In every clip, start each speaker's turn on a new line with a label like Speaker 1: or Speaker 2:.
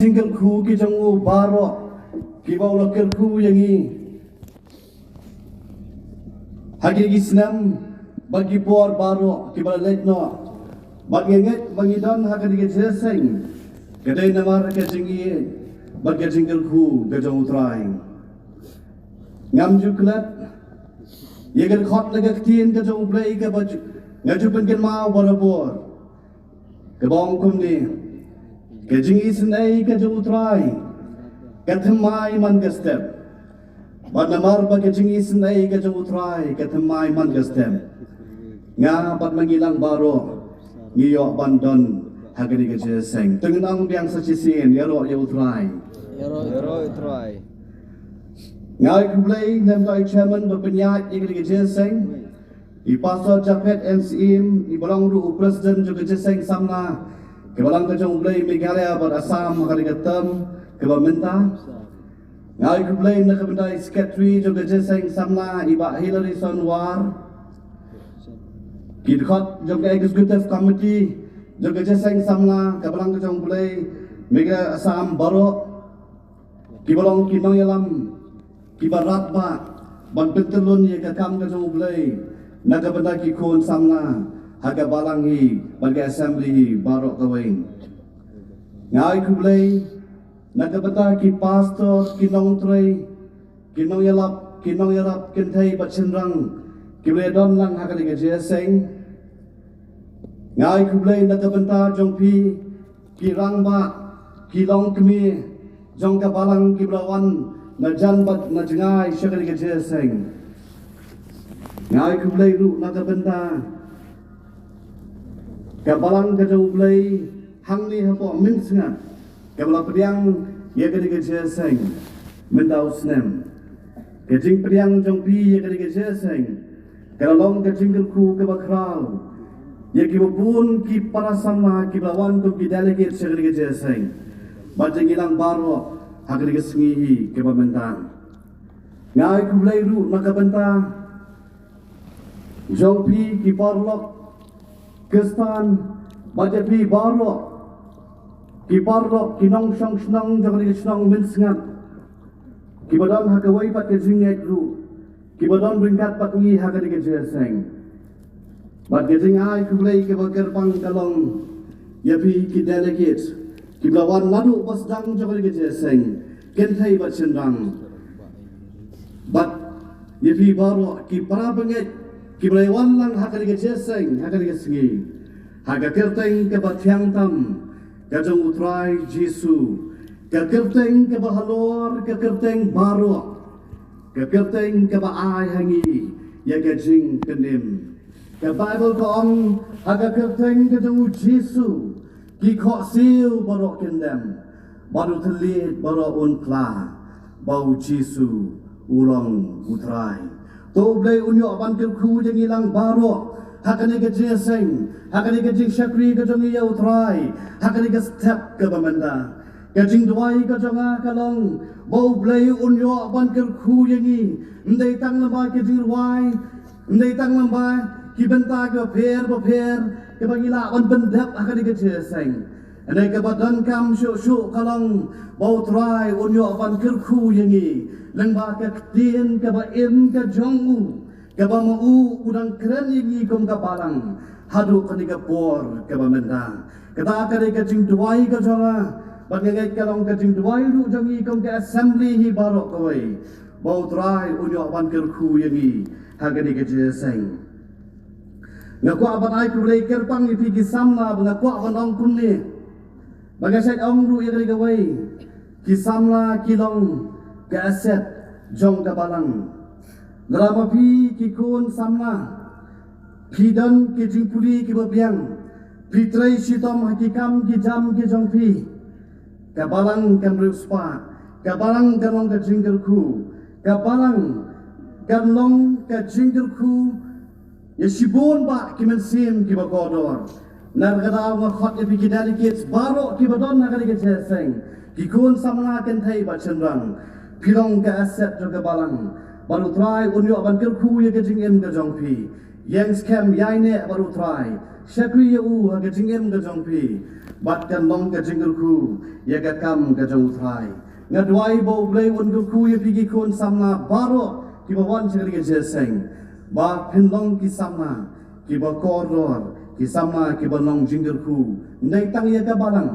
Speaker 1: Single khu ki jangu baro ki baula kerku yangi hagi gisnam bagi por baro ki baletno bagenget bangidon hagi jeseng kedai namar ke jingi bagi single khu ke jangu trai ngam juklat yeger khot lega tin ke jangu play ke baju ngajupen ken mau barabor ke bong kum ni Kajing isnay kajung utray, katamay man gastep. Badnamar ba kajing isnay kajung utray, katamay man gastep. Nga pat mangilang baro, ngiyo bandon hagani kajeseng. Tungang biang sa chisin, yaro ya utray.
Speaker 2: Yaro utray.
Speaker 1: Nga ikublay nem tayo chairman berpenyat ikli kajeseng. Ipasol Japet MCM, ibalang ru presiden juga kajeseng samna. Kebalang kejong ulay Meghalaya bar Assam kaligatam kebaminta ngai kublay na kabinday secretary juga jeseng samna iba Hillary Sonwar kidkhot juga executive committee juga jeseng samna kebalang kejong ulay Meghalaya Assam baro kibalong kinong yalam kibarat ba ban pentelun ye kakam kejong ulay na kabinday kikon samna haga balangi bagi assembly barok kawin ngai kublay nagabata ki pastor kinong tray kinong yalap kintai bachinrang kibledon lang hakali ke jeseng ngai kublay nagabanta jongpi kirang ba kilong kmi jong ka balang kiblawan na janbat na jengai shakali ke jeseng ngai kublay ru nagabanta Kabalang kajau ulay hangli hapo minsinga kabala priang ye kadi jeseng mendau snem kajing priang jongpi ye kadi jeseng kalong kajing ku kabakral ye kibun ki para sama kibawan ko ki delegate se kadi jeseng bajing ilang baro hagri kesengi kebamentan ngai kulay ru nakabenta jongpi ki parlok Kestan bajapi baro kiparok kinong song snong jagri snong minsngat kibadon hakawai pat kejinget ru kibadon bringkat pat ngi hakari kejeseng bat kejing ai kulai ke bakar pang kalong yapi ki delegate kiblawan nadu pasdang jagri kejeseng kentai bat sendang bat yapi baro ki para benget Kiblaywan lang hakari kejeseng, hakari kesengi. Haga kerteng ke batyang tam, kajong utray Jesu. Ke kerteng ke bahalor, ke kerteng baro. Ke kerteng ke baay hangi, ya kajing kenim. Ke Bible ko ang haga kerteng kajong Jesu. Ki kok siu baro kendem. Baru telit baro unkla. Bau Jesu ulang utray. Toblay unyo abantil ku jeng ilang baro hakani ke jeseng hakani ke jing syakri ke jong iya utray hakani ke step ke bamanda ke jing duai ke jonga kalong bau blay unyo abantil ku jengi ndai tang lamba ke jing ruai ndai tang lamba ki benta ke pher ke bangila on bendap hakani ke jeseng ndai ke badan kam syu kalong bau try unyo abantil ku jengi lengba ke tien ke ba im ke jongu ke ba mau udang keren ini kom ke balang hadu ke ni ke por ke ba menda kata ke ke jing duai ke jonga bagai ke long ke jing duai ru jongi kom ke assembly hi barok koi bau trai unyo ban ker khu yangi hage ni ke jeseng ngaku aban ai ku le ker pang ni pi samna ngaku aban ong kun ni bagai set ong ru ye ke wei ki samla kilong ke aset jong kabalang ngerama pi kikun sama pidan ke jingpuri ke babiang pitrai sitom hakikam ke jam ke jong pi kabalang kan ruspa kabalang kanong ke jinggerku kabalang kanong ke jinggerku yasibun ba kimensim ke bagodor nargada wa khot ke delegate baro ke badon nagari ke jeseng kikun sama kan thai ba chenrang Pilong ke aset juga balang baru try unyo aban kerku ye kejing em ke jongpi yang scam yaine baru try syakri ye u ha kejing em ke jongpi bat kan long ka jingul ku ya ka kam ka jong thai ngadwai bo blei un ku ya pigi kun samna baro ki ba wan chiri ke jeseng ba phin long ki samna ki ba koror ki samna ki ba long jingul ku nei tang ya ka balang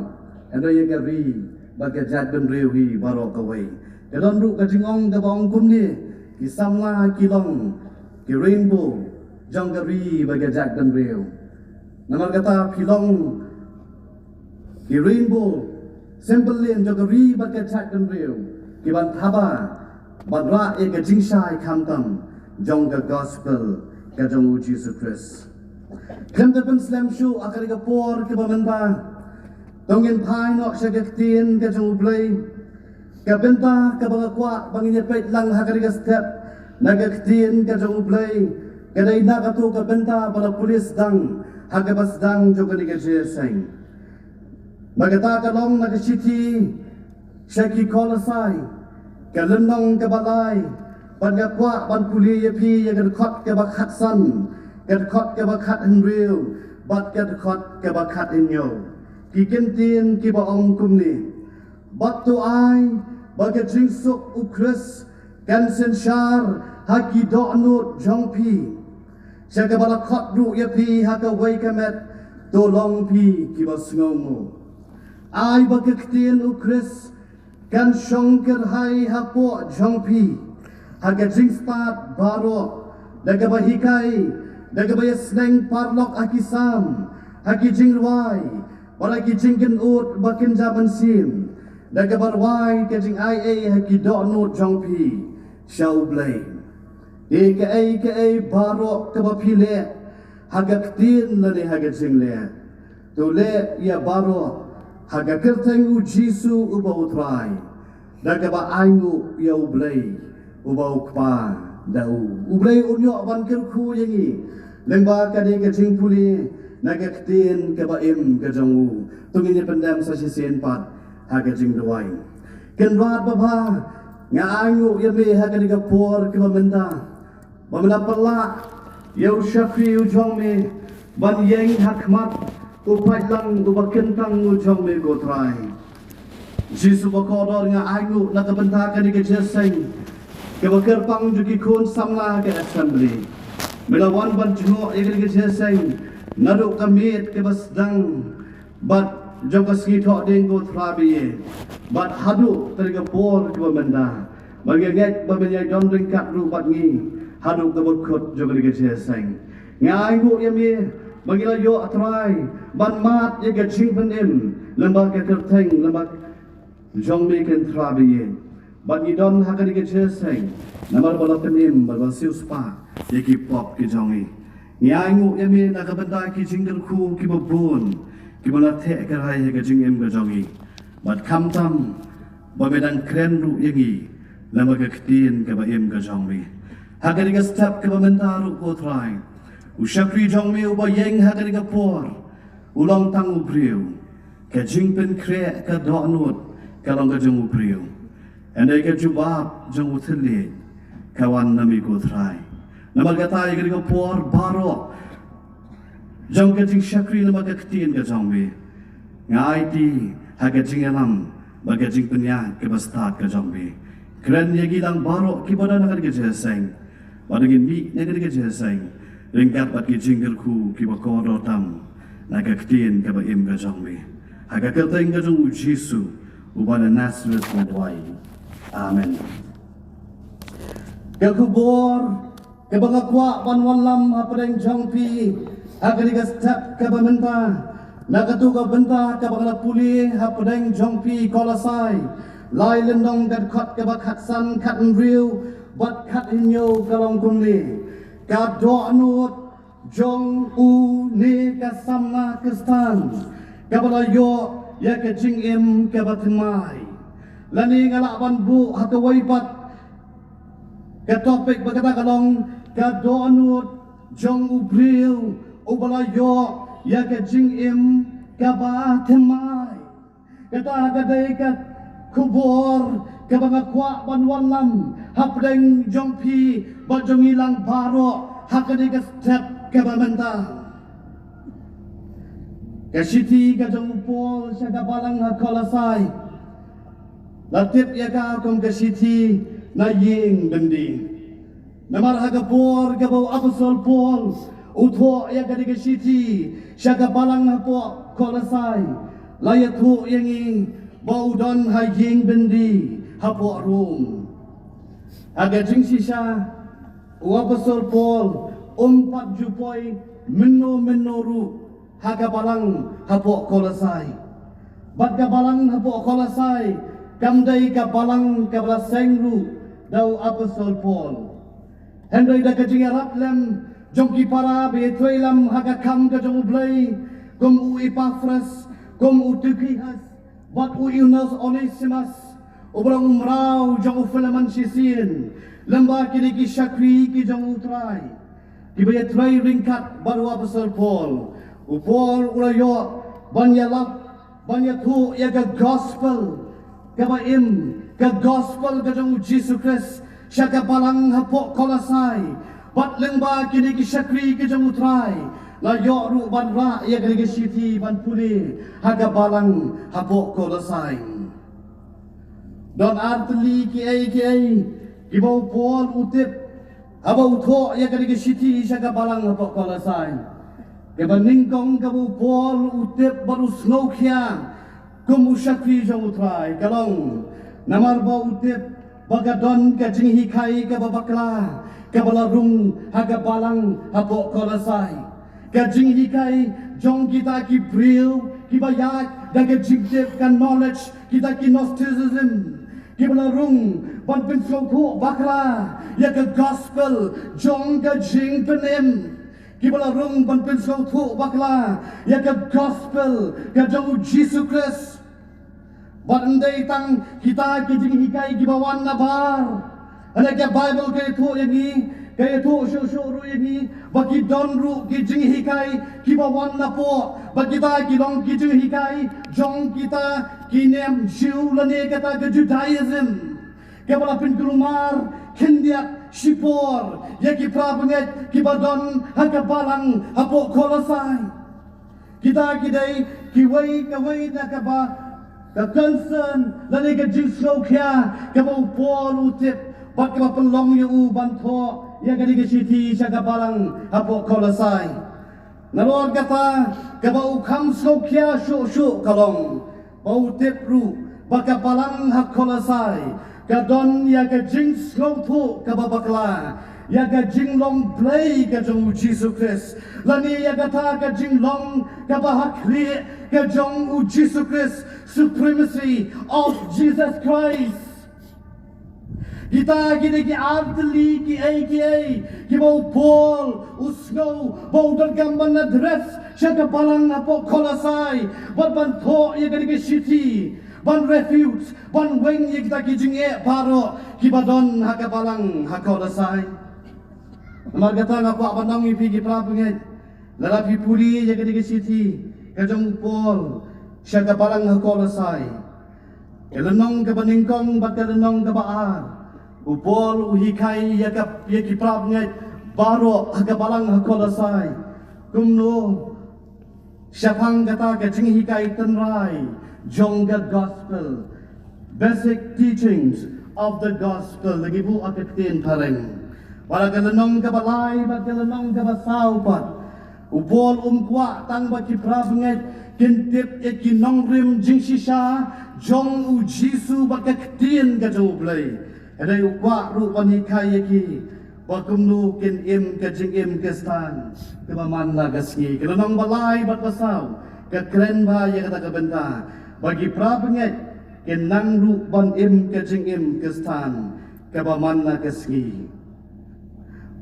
Speaker 1: ando ya ka ri ba ka jat ben rewi baro ka wei ka don ru ka jingong ka bong kum ni ki samna ki long ki rainbow jong ka ri ba ka jat ben rew namar kata pilong ki rainbow simple lane jong ka ri ba ka jat ben rew ki ban thaba ban ra e ka jingshai kam tam jong ka gospel ka jong Jesus Christ kan ta ben slam shu akari ka por ki ba menta tongin phai no shagaktin ka jong blai ka benta ka banga kwa bangin pet lang hakari ka step nagaktin ka jong blai ka dai na ka tu ka benta bala pulis dang hagabas dang jogani ka jeseng magata ka long na ka city shaki kolasai ka lendong ka balai ban ka kwa ban puli ya pi ya ka khot ka ba khat san ka khot ka ba khat in real bat ka khot ka ba khat in yo ki kentin ki ba ong kumni bat tu ai ba ka jing suk u Chris kan sen shar haki do anut jong pi Saka bala khot ru ya pi haka wai kamet to long pi ki ba sngomo ai ba kektin u Chris kan shongker hai hapo jong pi haka jing start baro daga ba hikai daga ba sleng parlok akisam haki jing wai bara ki jingken ut bakin jaman sim daga bar wai ke jing ai ai haki do no jong pi shau blai Eka baro kabapile hagaktin lani hagating le to le ya baro hagakerteng u Jisu uba utrai dagaba aingu ya ublay uba ukpa dau ublay unyo ban kerku yangi lengba kade kating puli nagaktin kabaim kajangu tungin pendam sa sisen pat hagating duwai kenrat baba nga aingu ya me hagadiga por kabamenta Bamla pala yau syafri ujong me ban yeng hakmat upai lang ubakentang ujong me gotrai Jisu bakodor nga aingu nakabenta ka di kejeseng kabakar pang juki kun samla ke assembly melawan ban jungo di kejeseng naduk kamit ke basdang bat jong kaski thok ding gotrabi bat hadu teriga por ke bamenda bangengek bamenyai don ringkat ru bat ngi hadu kabut khut jogari ke jeseng ngai bu yami bangila yo atrai ban mat ye ke ching penim lembak ke kerteng lembak jong me ken trabi ban idon hakari ke jeseng namar bala penim bal siu spa ye ki pop ki jongi ngai bu yami nakabenta ki jingkel ku ki babun ki bala the ke rai ke jingem ke jongi bat kam tam ba medan kren ru yengi lembak ke ktin ke ba em ke jongi Hagariga step ke bamentaru ko try. Usyakri jong me uba yeng hagariga por. Ulang tang ubriu. Ke jingpen kre ke do'nut kalong ke jong ubriu. Andai ke jubab jong uthili kawan nami ko try. Namal kata hagariga por baro. Jong ke jing syakri nama ke ketin ke jong me. Ngai ti hagajing alam baga jing penya ke bastat ke jong me. Keren yagi lang baro kibada nakar ke jeseng. Badangin mi negeri ke jeseng ringkat bat ki jingkel ku ki bakoro tam naga ktien ka ba im ga jongme haga kerteng ga jong Jisu ubana Nazareth modwai amen ka kubor ka bangakwa banwalam hapreng jongpi haga diga step ka bamenta naga tu ka benta ka bangala puli hapreng jongpi kolasai lai lendong kat khot ka bakhatsan khat riu bat khat inyo kalong kumni ka do'nut jong u ni ka samna kristan ka balayo ya ka jingim ka batmai lani ngalaban bu hakawai pat ka topik bagata kalong ka do'nut jong u bril u balayo ya ka jingim ka batmai kata kadai ka kubor kabangakwa banwalam hapdeng jongpi bajong ilang baro hakadi ka step kabamenta Kasiti ka jong Paul siya ka balang ha Kolosai. Latip ya ka kong kasiti na ying bendi. Namar ha ka por ka bau apostol Paul utho ya ka di kasiti siya ka balang ha po Kolosai. Layat ho yang ing bau don ha ying bendi ha po Rom. Aga jing sisa apostol Paul umpat jupoi menoru haga balang hapo Kolosai. Bat ka balang hapo Kolosai, kamdai ka balang ka bala sengru dau apostol Paul. Hendai da ka jingarap lem jongki para be tuilam haga kam ka jong ublay, kum u Epaphras, kum u Tychicus, bat u Eunice Onesimus, ubrang umrau jong u Philemon sisin, lembah kini ki syakri ki jong utrai. Kibaya trai ringkat baru apostol Paul. Upol ulayo banyalap banyatu ya ka gospel kabaim ka gospel ka jong Jesus Christ siya ka balang hapo Kolosai bat lengba kini ki syakri ki jong utrai layo ru ban ra ya ka siti ban puli haga balang hapo Kolosai don artli ki ai ki bau Paul utip abau tho ya ka siti siya ka balang hapo Kolosai. Keba ningkong kabu Paul utip baru snokya kumu syakri jong utrai kalong namar ba utip bagadon ka jing hikai ka babakla ka balarung haga balang hapo Kolosai ka jing hikai jong kita ki bril ki bayak daga jingtip kan knowledge kita ki gnosticism ki balarung ban pensoko bakla ya ka gospel jong ka jing penem Kibala rung ban pensau tu bakla ya ka gospel ka jong Jesus Christ. Bandai tang kita kijing hikai gibawan nabar. Ana ka Bible ka tu yangi ka tu shu ru yangi bagi don ru kijing hikai gibawan napo bagi ta kilong kijing hikai jong kita kinem jiu lane kata ka Judaism. Kibala pinkulumar kendiat Sipor, ya ki prabanget ki badon haga balang hapo Kolosai. Kita kidai ki wai na ka ba ka concern lani ka jingslo kya ka ba Paul utip bat ka pelong yu banto ya ka di siti sa ka balang hapo Kolosai. Nalor kata ka ba ukam so kya shu kalong ba utip ru baka balang ha Kolosai. Kadon ya ka jing slow tu ka babakla ya ka jing long play ka jong Jesus Christ lani ya ka ta ka jing long ka bahakli ka jong Jesus Christ supremacy of Jesus Christ kita gini ki artli ki ki mau Paul usno bau dan gambar na dress siya ka balang na po Kolosai bat banto ya ka di city ban refuge, ban weng yang kita kijing paro kibadon haga balang Kolosai. Margata nga po abanong ipigi prabangay. Lalapi puli yang kadi siti kajong Paul siya ka balang Kolosai. Elanong ka baningkong bat elanong ka baar. Upol uhikay yakap yaki prabangay baro haga balang Kolosai. Kumno siya pang kata kajing hikay tenrai. Jongga gospel, basic teachings of the gospel. Lagi bu akatin pareng. Wala kalanong kabalay, bat kalanong kabasaw pat. Upol kwa tang bat kiprabnget, kintip ikinongrim jing sisa, jong u Jisu bat kaktin ka jong ublay. Eday ukwa rupan hikay yaki, bakumnu kin im ka jing im kestan, kabaman lagasngi. Kalanong balay bat basaw, kakren ba yakata kabenta. Bagi prabanget kenang ru ban im kajing im kestan kabaman na kasgi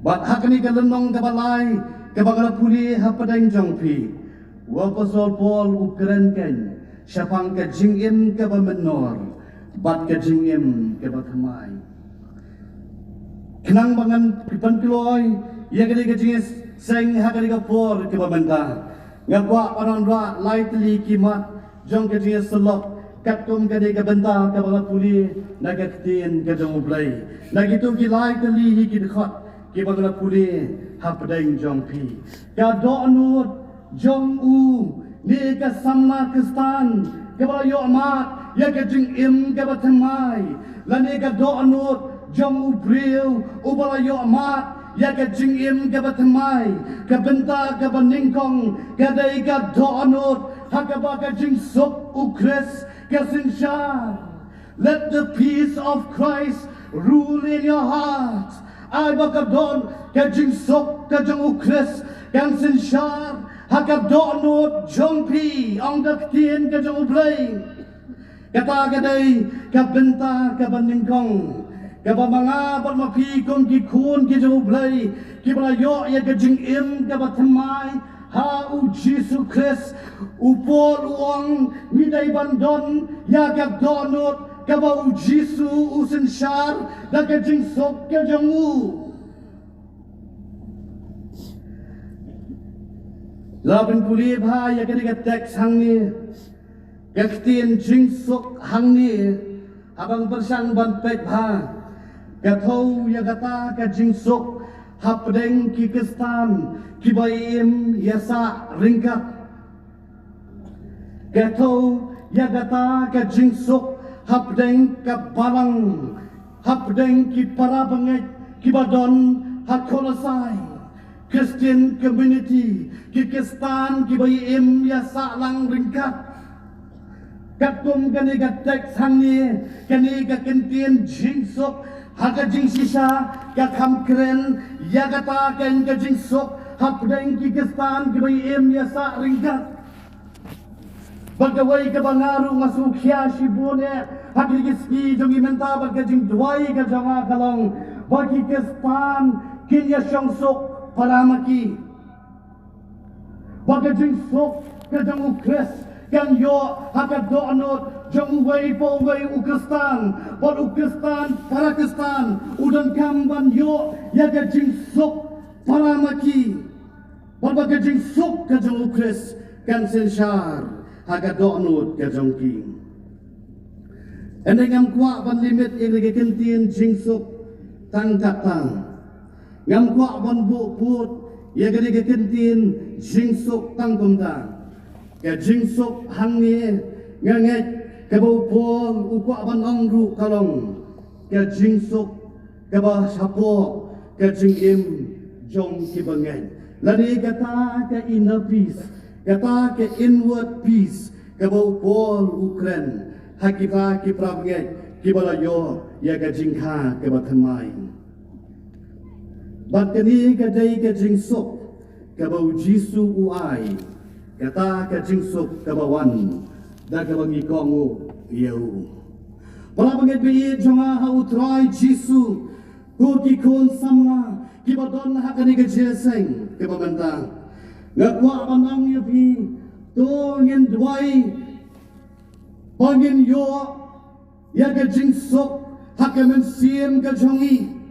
Speaker 1: bat hakni kalenong kabalay kabagala puli hapadang jongpi wapasol Paul ukren ken syapang kajing im kabamenor bat kajing im kabakamay kenang bangan pipantuloy ya kali kajing seng hakani kapor kabamenta ngakwa panonra lightly kimat jong kajing selok katum kadi kabenta kabala puli nagatin kajong ublay nagitu kilay kali hikid khot kibagala puli hapadeng jong pi kadonut jong u ni ka samna Kristan ke ba yo mat ya ke jing im ke ba thamai la ni ka do anut jong ubril ubala yo mat ya ke jing im ke ba thamai ke benta ke ba ningkong ke dai ka do anut ha ke ba ke jing sok ukris ke sinshar. Let the peace of Christ rule in your heart. Ay bakadon ke jing sok ke jong ukris kan sinshar hakadonot jongpi ang daktien ke jong ublay kata kadai kabenta kabaningkong kabamanga bat mapi kong kikun ke jong ublay kibalayo ya ke jing im kabatamay ha u Jesus Christ upol uang midai bandon ya kadonot kaba u Jesus usinshar da ke jing sok ke jong u. Labin puli bha ya kini ka teks hang ni yaktin jing sok hang ni abang persang ban pek bha ka thau ya kata ka jing sok hapdeng ki Kristan ki baim yasa ringkat ka thau ya kata ka jing sok hapdeng ka balang hapdeng ki para banget ki badon hakolasai Christian community Kikistan kibayim ya salang ringkat katum kani ka teks hangi kani ka kintin jingsok haga jingsisa ka kamkren ya kata kan ka jingsok hapdeng Kikistan kibayim ya sa ringkat bagawai ka bangaru masukya shibune hagigiski jongi menta bagajing duai ka jonga kalong bagi Kikistan kinya syongsok paramaki bagajing sok kajang ukres kan yo hakadonot jang way po way Ukristan bad Ukristan Parakistan udan kamban yo ya gajing sok paramaki bad bagajing sok kajang ukres kan senshar hakadonot kajang ki ending kwa ban limit yang kentin jing sok tang tatang ngam kwa ban bu put ya gani ke kentin jingsok tangkumda ke jingsok hangi nganget ke bau pol ukwa ban ongru kalong ke jingsok ke ba sapo ke jingim jong ki banget lani kata ke inner peace kata ke inward peace ke bau pol Ukraine hakita ki prabanget ki balayo ya ke jingkha ke bathamai Bakani kadai ka jingsok kabau Jisu uai kata ka jingsok kabawan da kabangi kongu yeu para banget bi jonga ha utrai Jisu ko ki kon samla ki badon ha kani ka jeseng ke babanta ngakwa manang yu bi to ngin dwai pangin yo ya ka jingsok ha ka men siem ka jongi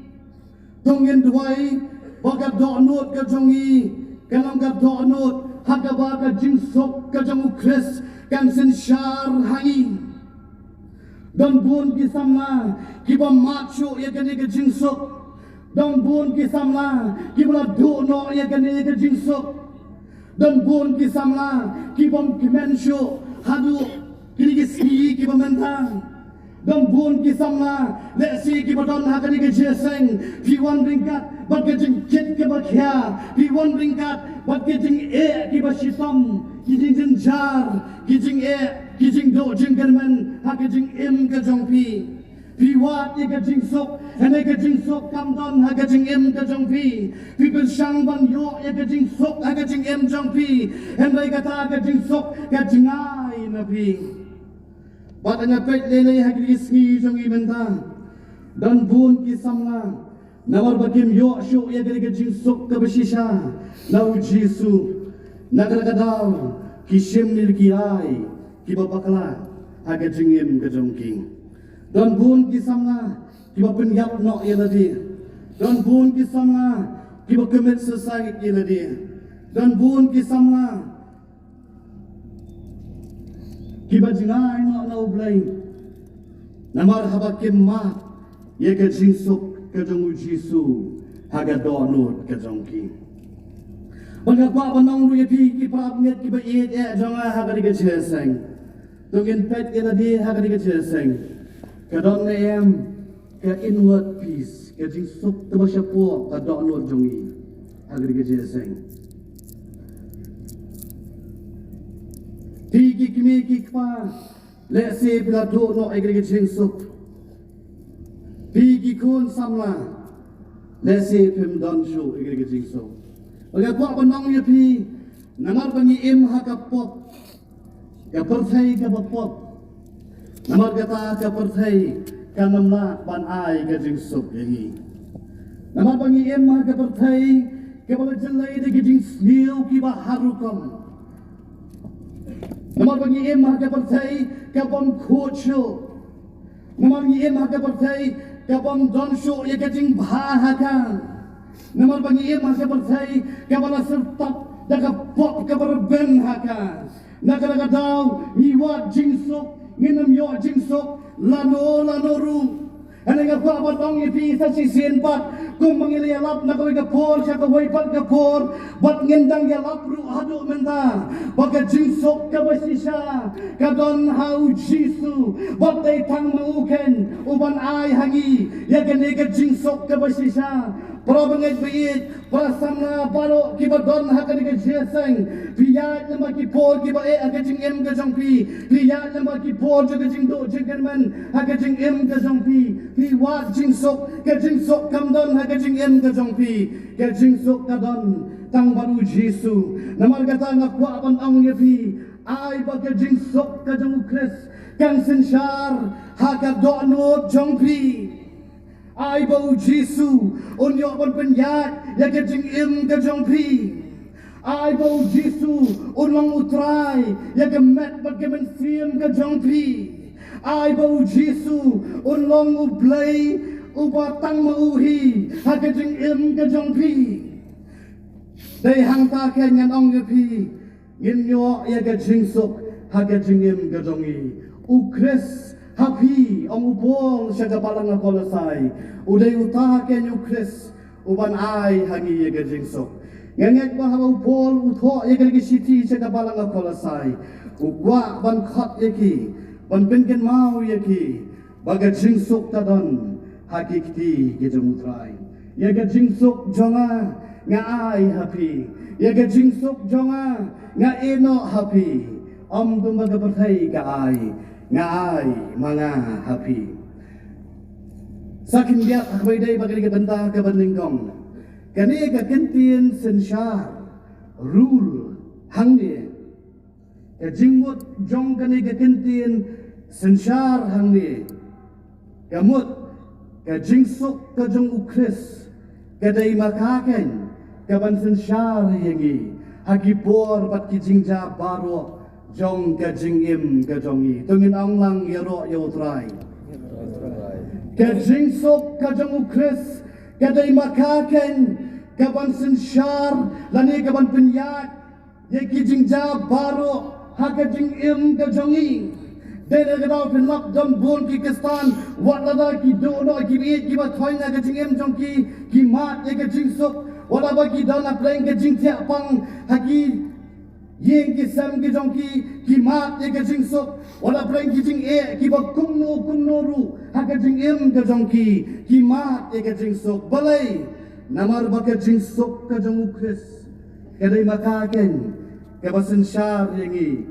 Speaker 1: tungin duai baka donut ka jongi kanam ka donut hakaba ka jingsok ka jong ukris kan sinshar hangi don bun ki samla ki ba macho ya kani ka jingsok don bun ki samla ki ba dono ya kani ka jingsok don bun ki samla ki bom kimensho hadu kini ki ski ki ba mentang don bun ki samla le si ki badon ha kani ke jeseng pi wan ringkat bat ke jing kit ke ba khya pi wan ringkat bat ke jing e ki ba shitom ki jing jar ki jing e ki jing do jing german ha ke jing im ke jong pi wat ye ke jing sok ene ke jing sok kam don ha ke jing im ke jong pi ben shang ban yo ye ke jing sok ha ke jing im jong pi ene kata ke jing sok ke jing ai na pi Bat anga pet lele hagri ski jongi menta dan bun ki samla nawar bakim yo shu ya gari gajing sok ka bashisha lau Jisu nagar kadal ki shemnil ki ai ki babakla haga jingim ka jongking dan bun ki samla ki bapen yap no ya ladi dan bun ki samla ki bakemet society ya ladi dan bun ki samla Kiba jingai no no blay namar habakim ma ye ka jingsok ka jong Jisu haga donut ka jongki Bangkwa panong ru yapi ki prap nget ki ba et jonga ha ka diga cheseng. Tungin pet ina di ha ka diga cheseng. Ka don ne em ka inward peace ka jing suk ta ba shapo ka don no jongi ha ka diga cheseng. Ti ki kimi ki pa le se pla do no ai ka diga jing suk. Ti ki kun samla le se pim don shu ai ka diga jing suk. Bagi buat penong yapi, namar bagi im hakapop, kaperthai kapopop, namar kata kaperthai kanamna ban ai kajing sup yangi. Namar bagi im hakaperthai kapala jelai de kajing sniu kiba harukam. Namar bagi im hakaperthai kapon kocho, namar bagi im hakaperthai kapon donsho ya kajing bahakan. Namar bagi ia masa percaya kepada sertap daga pop kepada ben haka. Naga daw niwat jingsok nginam yo jingsok lano ru. Anaga pa batong ipi sa sisin pat kung mangili alap na kaway kapor siya kaway pat kapor bat ngendang yalap ru hado menta baga jingsok kabasi siya kadon hau jisu bat day tang mauken uban ay hangi yagan ega jingsok kabasi siya. Para bangit biit, para samna paro kiba don haka ni kajeseng, piyat na makipor kiba agajing em kajong pi, piyat na makipor jo kajing do jingkan man agajing em kajong pi, piwat jing sok kamdon agajing em kajong pi, kajing sok kadon tang baru Jesu, namar kata ngakwa pan ang yapi, ay bagajing sok kajong ukres, kan sensyar haka do no jong pi. Ai bau Jesu unyo pon penyat ya kajing im kajong pi. Ai bau Jesu unlang utrai ya kemet pat kemen sim kajong pi. Ai bau Jesu unlong ublay ubatang mauhi ha kajing im kajong pi. Dai hang ta ken ngan ong ya pi ngin yo ya kajing sok ha kajing im kajong i. Ukres hapi ang upol siya kapalang na kolasay. Uday utaken yung Chris uban ay hangi yaga jingsok. Ngangek ba hawa upol utho yaga lagi siti siya kapalang na kolasay. Ugwa ban khat yaki ban pengen mau yaki baga jingsok tadon hakikti gijong utray. Yaga jingsok jonga nga ay hapi. Yaga jingsok jonga nga eno hapi. Dumbaga pertay ka ay ngai mga happy. Sakin dia akwai dai bagay ka banta ka bandingkong. Kani ka kentien sensyar rule hangni. Ka jingmut jong kani ka kentien sensyar hangni. Kamut ka jingsuk ka jong ukris ka dai makaken ka ban sensyar yangi. Hagipor pat ki jingja baro jong ka jing im ka jongi tungin ang lang yaro yotray ka jing sok ka jong ukris ka day makaken ka ban sensyar lani ka ban penyat ye ki jing ja baro ha ka jing im ka jongi dere ka daw pinlap dam bon ki kistan wat la ki do no ki bi ki ba thoy na ka jing im jong ki mat ye ka jing sok wala ba ki dana pleng ka jing tia pang haki Yeng ki sam ki jong ki mat ye ka jing sok wala preng ki jing ki ba kung no ru ha ka jing im ka jong ki mat ye ka jing sok balai namar ba ka jing sok ka jong ukris ka dai makaken ka ba sensyar yengi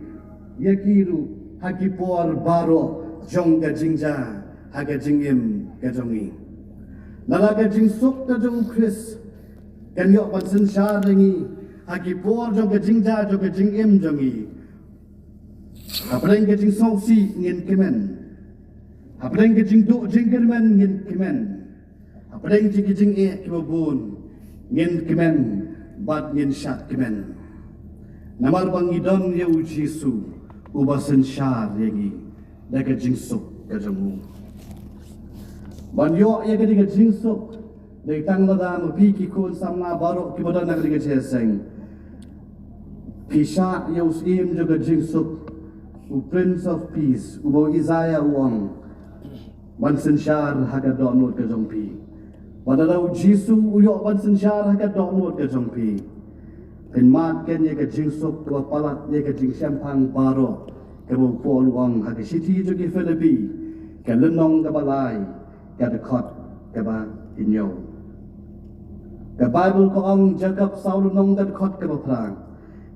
Speaker 1: ye kiru ha ki por baro jong ka jing ja ha ka jing im ka jong i lala ka jing sok ka jong ukris kan yo ba sensyar yengi Hagi por jong kajing ja jong kajing im jongi. Hapreng kajing songsi ngin kimen. Hapreng kajing do jing kimen ngin kimen. Hapreng kajing kibabun ngin kimen bat ngin syat kimen. Namar bang idon ye Jesu ubasen syar yegi da kajing sok kajamu. Ban yo ye kajing sok dai tang lada mapi ki kun samna barok kibadan na kajing cheseng. Pisha yaus im juga jingsuk u Prince of Peace ubo Isaiah uang bansen syar haga donut ke jongpi. Padahal Jesu uyok bansen syar haga donut ke jongpi. เป็นมาดกันยังกับจิงสุกกับปลัดยังกับจิงแชมพังบารอกับบุปผลวังหากสิทธิจุกิฟิลิปีกับลุนนองกับบาลายกับตะขอดกับบาอินโยกับไบเบิลก็องจะกับสาวลุนนองกับตะขอดกับบาพลาง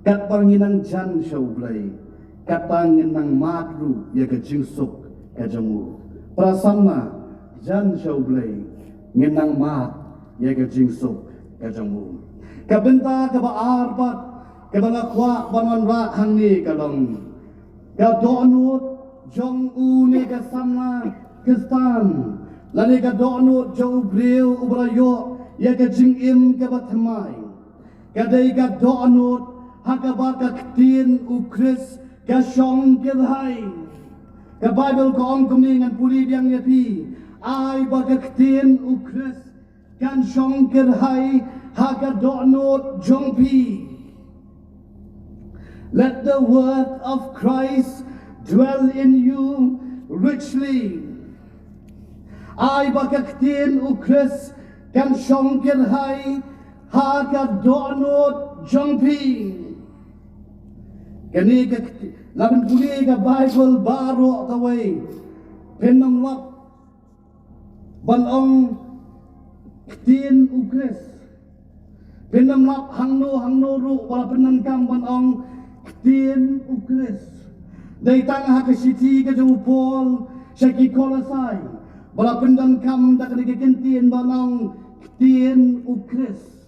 Speaker 1: กับบางยินังจันโชว์เลยกับบางยินังมาดรูยังกับจิงสุกกับจมูกประสัมมาจันโชว์เลยยินังมาดยังกับจิงสุกกับจมูกKabenta kaba arbat kaba ngakwa banon ra hangni kalong ka donut jong u ni ka samna kistan lani ka donut jong breu ubrayo ya ka jing im kaba thamai ka dei ka donut hakaba ka tin u kris ka shong kirhai ka bible ko ong kumni ngan puli biang ya pi ai ba ka tin u kris kan shong kirhai Hagadonot Jongpi. Let the word of Christ dwell in you richly. Ay bakaktin ukres kan shongkir hai Hagadonot Jongpi. Kani laban puli ka Bible baro kaway penamlap banong tin ukres. Penamlap hangno ru wala penangkam banong tin ukris dai tang hakasiti ka jupol syaki kolasai wala penangkam dak digkentin banong tin ukris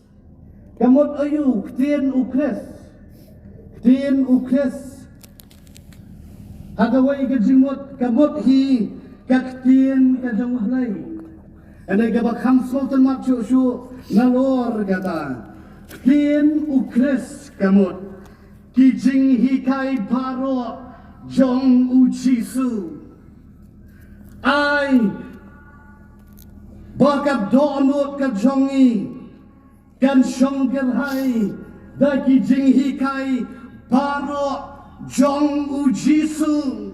Speaker 1: kamot ayu tin ukris hagawai ka jimot kamot hi kaktin ka jawlai ane ka bakham sultan mat shu nalor kata Tin ukres kamut kijing hikai paro jong uchisu ai bakap donut ka jongi kan shongker hai da kijing hikai paro jong uchisu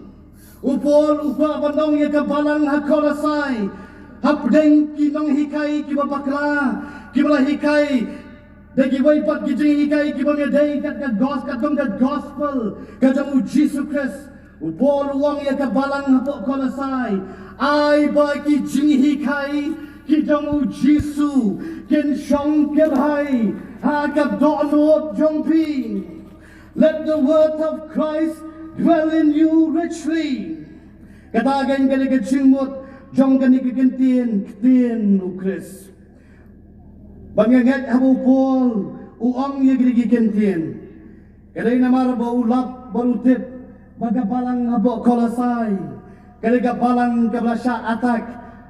Speaker 1: upol upa bandong ya kabalang hakolasai hapdeng kinong hikai kibabakla kibala hikai Dagi waipat kijing hikai kibangya day kat dong kat gospel kajamu Jesus Christ upol uang ya kabalang hapok kolasai ai ba kijing hikai kijamu Jesus ken shong kerhai ha kap donot jongpi. Let the word of Christ dwell in you richly. Katagan kani kajingmot jong kani kagentin ukris. Bangangat habu pol uang ye gigi kentin kadai namar ba ulap barutip bagapalang habo kolasai kadai gapalang kablasya atak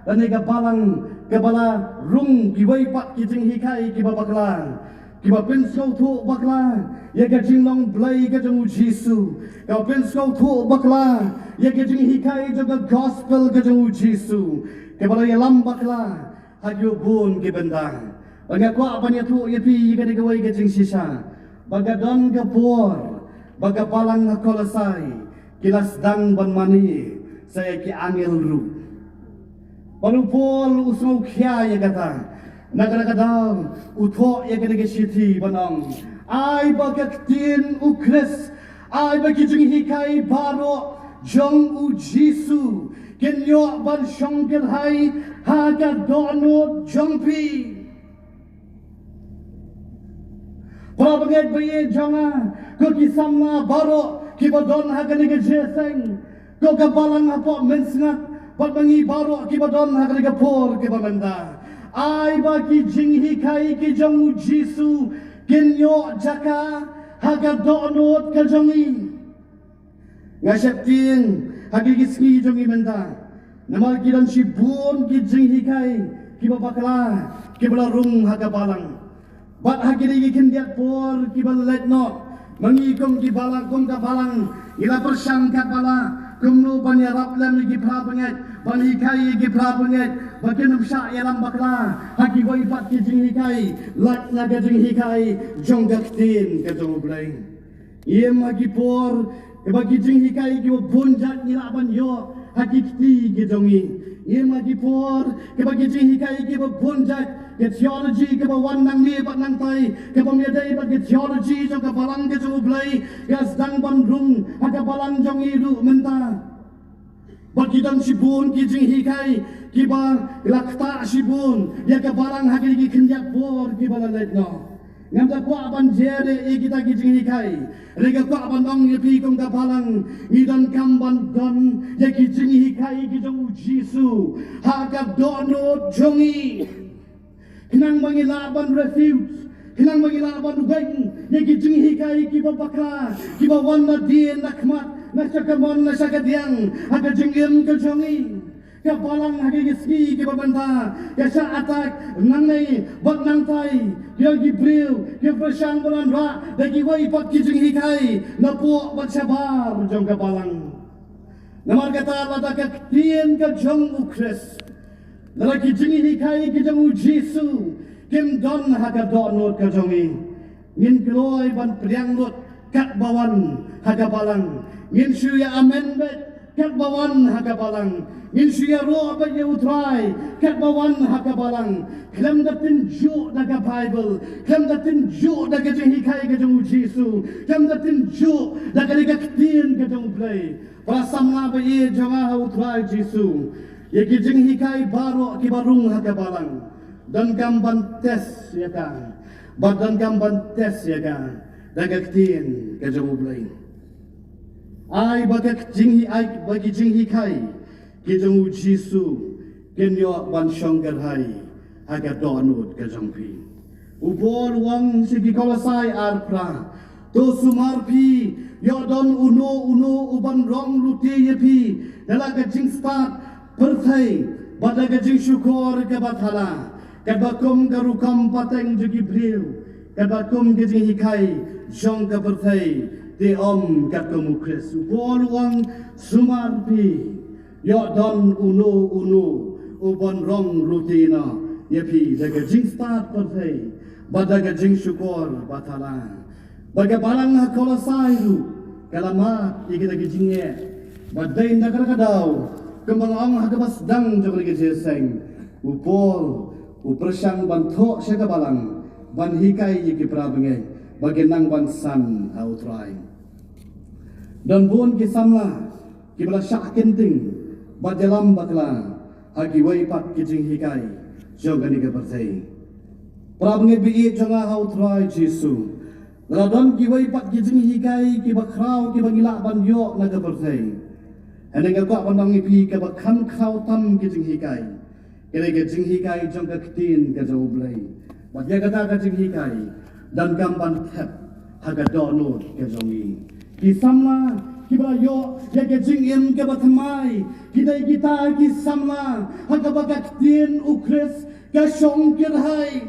Speaker 1: ani gapalang kabala rung kiwai pat kijing hikai kibabakla kibapin skau thu bakla ye gajing long blai gajang jisu kapin skau thu bakla ye gajing hikai jaga gospel gajang jisu kabala ye lam bakla hagyo bun kibendang Bagakwa apanya tu yapi gadi gawai gajing sisa bagadon gapor bagapalang kolasai kilas dang ban mani saya ki angel ru balupol usau khya ya kata nagara kadam utho ya gadi gashiti banong ai bagaktin ukres ai bagijing hikai baro jong u jisu kenyo ban shongkel hai haga donot jongpi Prabanget baye jonga ko kisamna baro kibadon hagani ke jeseng ko kabalang apo mensngat patbangi baro kibadon hagani ke por kibamanda ai ba ki jinghi kai ki jongu jisu kinyo jaka hagadonot ka jongi ngaseptin hagi kiski jongi menda namal kidan si bun ki jinghi kai kibabakla kibalarung hagabalang Bat hagiri kendiat por kibal let not mengikong kibalang kong kabalang ila persangkat bala kumno banyarap lam lagi prabanget balikai lagi prabanget bakinum sya yalam bakla hagi wai pat kijing hikai lat na gajing hikai jonggaktin kajong bleng iem hagi por bagi jing hikai ki bunjat nila ban yo hagi kti gijongi Ia magi por ke bagi jing hikai ke bonjat ke theology ke wan nang ni pat nang tai ke pemiadai pat ke theology jong ke balang ke jong ublai ke sedang bandrung ke balang jong iru menta. Bagi dan sibun ki jing hikai ki ba lakta sibun ya ke balang hagi ki kenjak por ki bala letno. Ngam da kwa ban jere e kita ki jing hikai rega kwa ban ong ye pi kong ka balang idan kam ban don ya ki jing hikai ki jong Jisu ha ka dono jongi hinang bangi laban refuge hinang bangi laban weng ya ki jing hikai ki ba bakra ki ba wan na dien nakmat na sakamon na sagadiang ha ka jing im ka jongi ka balang hagi ski ke babanta ka sa atak nangai bak nang tai ya gibril ke prasang bulan ra dagi wai pat ki jing hikai na po bat sabar jong ka balang namar kata lada ka tien ka jong ukres na ki jing hikai ki jong Jisu kim don ha ka donot ka jongi ngin kloy ban priang lot kat bawan ha ka balang ngin suya amen bet kat bawan ha ka balang ngin suya ro apa ye utrai kat bawan ha ka balang klem da tin ju da ka bible klem da tin ju da ka jing hikai ka jong Jisu klem da tin ju da ka ka tien ka jong play para samla ba ye jonga ha utrai Jisu ye ki jing hikai baro ki barung ha ka balang dan gamban tes ya ka badan gamban tes ya ka da ka tien ka jong play ai bagi jing hikai ki jong Jisu kenyo ban shongger hai aga donut ka jongpi ubor wang sigi kolasai arpra to sumarpi yo don uno uban rong luti yepi dala ka jing start perthai bada ka jing syukur ka bathala ka bakum garukam pateng jugi bril ka bakum ka jing hikai jong ka perthai te om ka komukres ubor wang sumarpi yo don uno uban rong rutina yepi daga jing start perthai badaga jing syukur batala baga balang ha kolasai lu kalama ikita ki jingye badai nakar kadau kembang ong ha kabas dang jog lagi jeseng upol uprasang banthok sya ka balang ban hikai yiki prabenge bagi nang ban san ha utrai dan bon ki samla ki bala syak kenting bajalam bakla hagi wai pat ki jing hikai jogani ke perthai prabnge bi jonga hau trai Jisu ladon ki wai pat ki jing hikai ki bakrau ki bangila ban yo na ke perthai eneng ka pandang ipi ke bakhan krau tam ki jing hikai kene ke jing hikai jong ka ktin ka jo blai badya kata ka jing hikai dan gamban thep haga donot ke jongi ki samla kiba yo ya ke jing im ke batmai kidai kita ki samla haga bagat tin ukres ka shongkir hai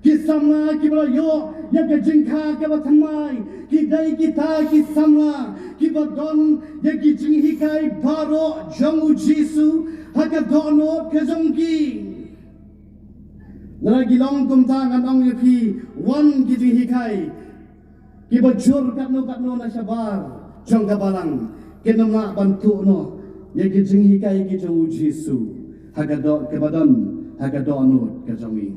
Speaker 1: ki samla kiba yo ya ke jing kha ke batmai kidai kita ki samla kiba don ya ki jing hikai baro jong Jisu haga dono ke jongki lagi long kum tangan ong yepi wan ki jing hikai kiba jur katno na sabar jong ka balang kenama bantu no ye ki jing hikai ki jong Jisu haga do ke badan haga do anut ke jongi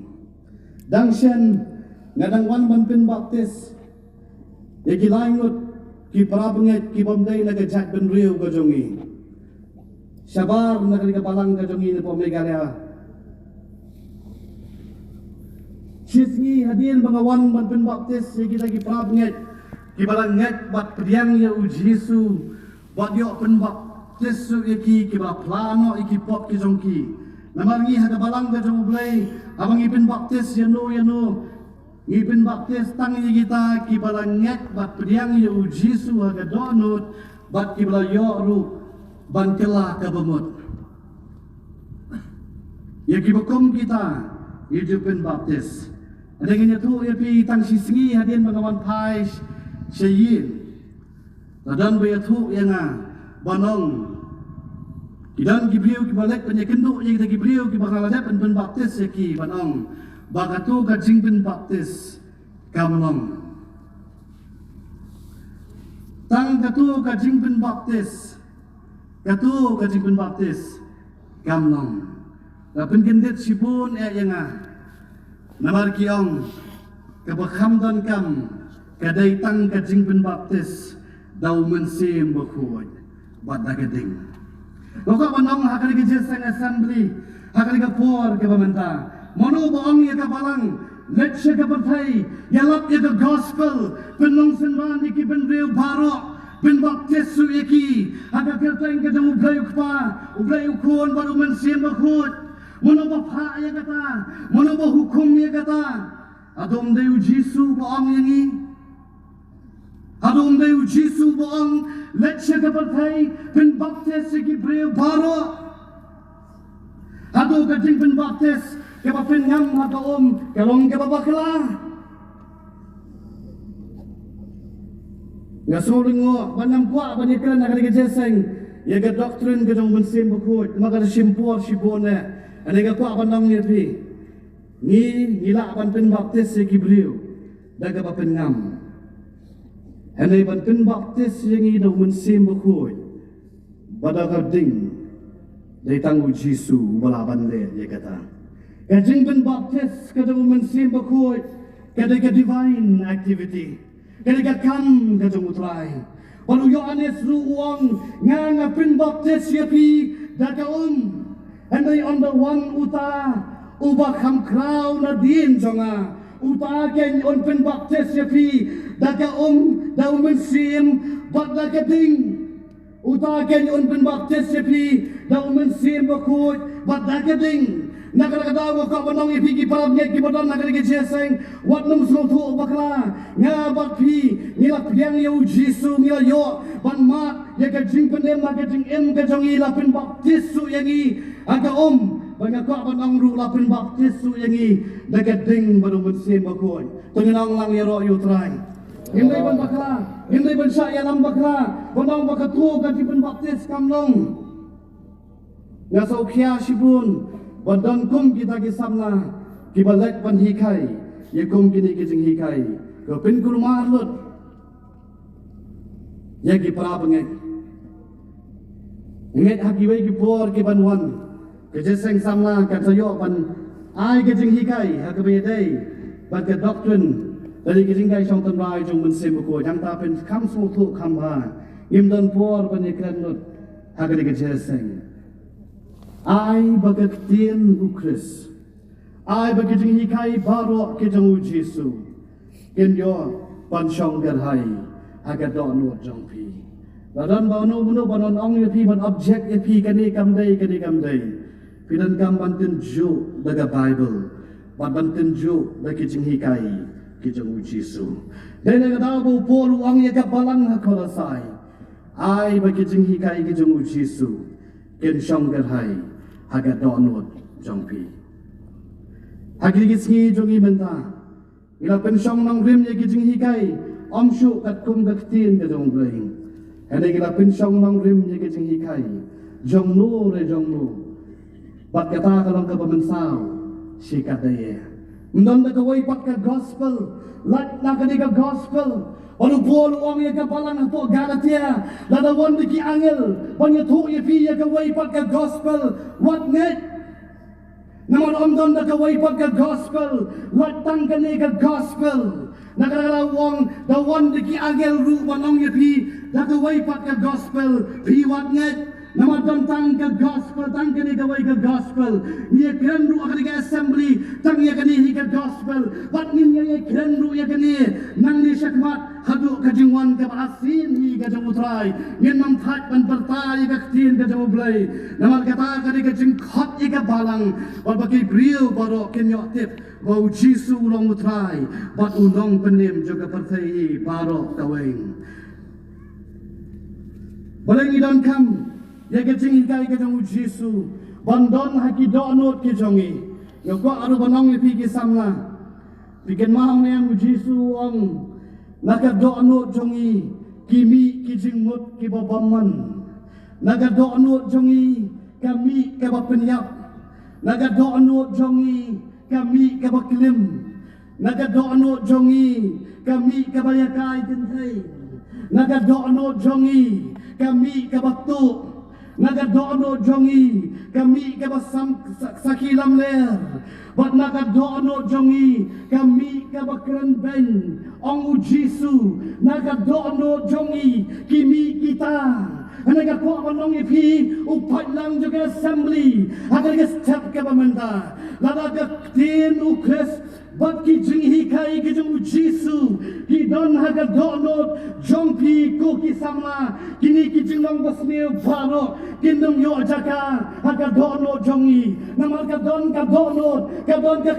Speaker 1: dang shen ngadang wan ban pin baptis ye ki laingut ki prabnget ki bomdai na ke jak ben riu ke jongi sabar na ka balang ke jongi ne pomegarea chisngi hadin bangawan ban pin baptis ye ki lagi prabnget ki balang nget bat priang ye Jisu bat yo pen baptis su iki ki ba plano iki pop ki jongki namangi haga balang ka jong blai abang ipin baptis ye no ipin baptis tang ye kita ki balang nget bat priang ye Jisu haga donut bat ki bala yo ru bantela ka bemut ye ki bakum kita ye jupin baptis adengnya tu ye pi tang sisngi hadin bangawan pai Syayin Ladan bayatu yang banong Kidan gibriu ki balik penyakinduk yang kita gibriu ki bakal ada pen baptis ya ki banong bakatu kajing pen baptis kamlong tang katu kajing pen baptis kamlong lapin kindet sibun yang namar kiong kabakam don kam kadai tang kajing bin baptis daw mensim bakhuj bad dagading Lokak manong hakali ke jeseng assembly, hakali ke por ke pementa. Mono boong ya ke balang, letse ke partai, yalap ya ke gospel, penong senban iki penriu barok, pen baptis su iki, haka kerteng ke jeng ublay ukpa, ublay ukun baru mensim bakhut. Mono bapa ya kata, mono hukum ya kata. Adom dayu Jisu boong yang i. Adom dayu Jisu boong letse ke partai pen baptis iki breu baro ado ka jing pen baptis ke ba pen ngam ha ka kalong ke ba bakla ngasulingo banam kwa banikan na ka jeseng ya ga doctrine ke jong mensim bukut maka simpor sibone ane ga kwa banang ni pi ngila ban pen baptis iki breu daga ba pen ngam Henai banten baptis yang ida mensim bakoi, badakar ding, dari tangguh Jisu balaban le dia kata. Kajing ben baptis kada mensim bakoi, kada ke divine activity, kada ke kam kada mutrai. Walau Yohanes ruang nganga pen baptis yapi daga henai on the one uta ubah kam crown na din jonga. Uta ken on pen baptis yapi daga daw mensim bad daga ding uta ken on pen baptis yapi daw mensim bakut bad daga ding nakada ko banong ipigi parab nge kibodon nakada jeseng wat num slotu bakla nga bak pi ngila piang yo Jisu ngila yo ban mat ya ka jing penem ma ka jing em ka jong ila pen baptis su yangi aga banyak ko banong ru la pen baptis su yangi daga ding baru mensim bakut tengenang lang ya ro yu try Hindi ban bakla, hindi ban saya lam bakla, banang bakatu ganti ban baptis kamlong. Ngasau kia sibun, badan kum kita kisamla, kibalek ban hikai, ye kum kini kijing hikai, kepin kurma lut, ye kipra bengek, nget hakiwai kipor kiban wan, kejeseng samla katsayo ban ai kijing hikai, hakabai day, ban ke doctrine. Dari kijingkai song tenrai jong mensim buku yang ta pen kam sutu kam ha im dan por panikan lut hagari kejeseng ai bagaktin ukris ai bagijing hikai baro kijang Jisu kenyo pan song gerhai hagadon lut jong pi ladan bano buno banon ong yapi ban object yapi kani kam dai pidan kam bantin ju daga Bible bantin ju daga kijing hikai kijang Jisu. Dan yang tahu polu ang yaga balang hakolasai. Ai bagi jing hikai kijang Jisu. Ken song gerhai haga donot jongpi. Hagi kisngi jongi menta. Ila pen song nang rim ya kijang hikai. Omshu kat kum gaktin ke jong bling. Hene ila pen song nang rim ya kijang hikai. Jong nu re jong nu. Bat kata kalong ka pamensau sikadaya. Mendam da kawai pat ka gospel, lat na ka diga gospel. Anu polo ang ya kapalan po Galatia, lada wan ki angel, wan ya tu ya pi ya kawai pat ka gospel. What net? Naman omdam da kawai pat ka gospel, lat tang ka ni ka gospel. Nakala wong da wan ki angel ru wanong ya pi, da kawai pat ka gospel. Pi what net? Namadam tang ka gospel, tang kani kawai ka gospel. Ia krendu akan ka assembly, tang ia kani ka gospel. Bat nin ia krendu ia kani nang ni syakmat hadu ka jingwan ka asin hi ka jamutrai. Ngin mampat pan bertai ka ktin ka jamublay. Namal kata kani ka jingkot ia ka balang. Bat bagi brio baro kenyo tip. Bau Jisu ulong mutrai. Bat ulong penim juga pertai baro kaweng. Baleng idan kam. Ya kecing hikai kejong Jisu bandon haki donot kejongi ngko aru banong ipi kisamla bikin mahang yang Jisu ong naga donot jongi kimi kijing mut kibabaman naga donot jongi kami kabapenyap naga donot jongi kami kabaklim naga donot jongi kami kabayakai tentai naga donot jongi kami kabatu nagadono jongi kami kabasam sakilam ler bat nagadono jongi kami kabakran ben ong Jisu nagadono jongi kimi kita anaga ko manong ipi upat lang juga assembly agar ke step kabamanda lada tin ukres bat ki jinghi kai ki jung Jisu ki don haga dono jongpi ko ki samla kini ki jinglong basne baro kindong yo jaka haga dono jongi namar ka don ka